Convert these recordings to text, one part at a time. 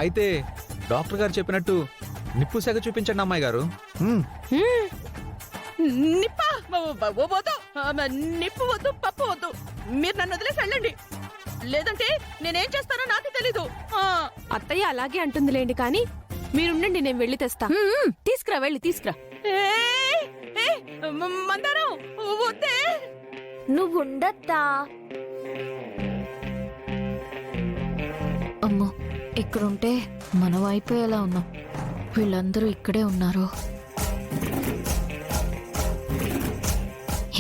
అయితే డాక్టర్ గారు చెప్పినట్టు నిప్పు సెగ చూపించండి అమ్మాయి గారు. నిప్ప వద్దు, నిప్పు వద్దు, పప్పు వద్దు. మీరు నన్ను వదిలేసి వెళ్ళండి, లేదంటే నేనేం చేస్తానో నాకే తెలీదు. అత్తయ్య అలాగే అంటుందిలేండి, కానీ మీరుండండి, నేను వెళ్ళి తెస్తా. తీసుకురా, వెళ్ళి తీసుకురా. మందారం వద్దే. నువ్వుండత్తా. అమ్మో, ఇక్కడుంటే మనం అయిపోయేలా ఉన్నాం. వీళ్ళందరూ ఇక్కడే ఉన్నారు.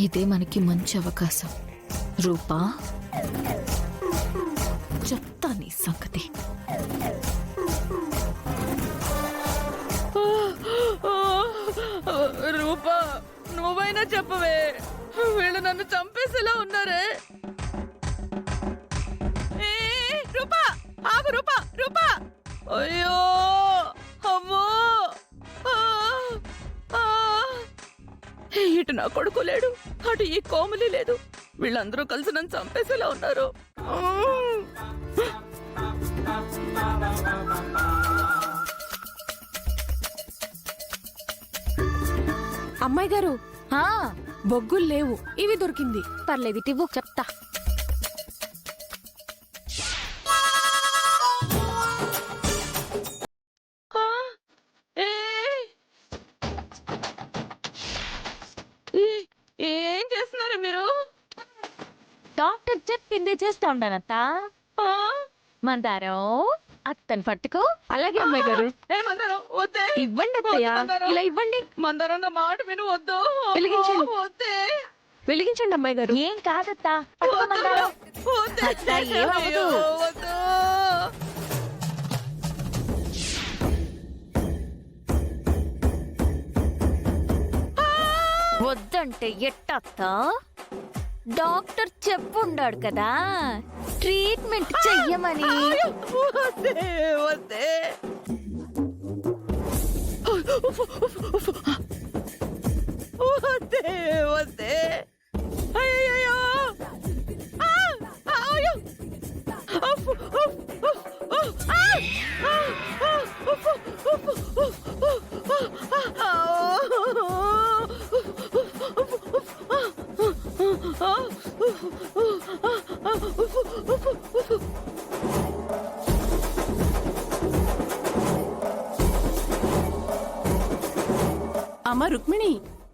ఇదే మనకి మంచి అవకాశం. రూపా, చెప్తా నీ సంగతి. రూపా, నువ్వైనా చెప్పవే, వీళ్ళు నన్ను చంపేసేలా ఉన్నారే. రూపా ఆగు, రూపా, రూపా. అయ్యో అమ్మో, ఇటు నా కొడుకు లేడు, అటు ఈ కోమలి లేదు. వీళ్ళందరూ కలిసి నన్ను చంపేసేలా ఉన్నారు. అమ్మాయి గారు, బొగ్గులు లేవు, ఇవి దొరికింది. పర్లేదు, ఇవ్వు, చెప్తా. ఏం చేస్తున్నారు మీరు? డాక్టర్ చెప్పింది చేస్తా ఉండనత్త. మందారం, అత్తని పట్టుకో. అలాగే అమ్మాయి గారు. ఇవ్వండి అత్తయ్య, ఇలా ఇవ్వండి. మందారం నా మాట విను, వద్దు. వెలిగించండి. వద్దే, వెలిగించండి అమ్మాయి గారు. ఏం కాదత్తా, పట్టుకో మందారం. వద్దే. అత్త, ఏమవ్వదు. వద్దు. వద్దంటే ఎట్టత్తా? డాక్టర్ చెప్పుండాడు కదా ట్రీట్మెంట్ చెయ్యమని. వద్దే, వద్దే. వద్దే, వద్దే. అయ్యయ్యో. అయ్యో. అమ్మ రుక్మిణి,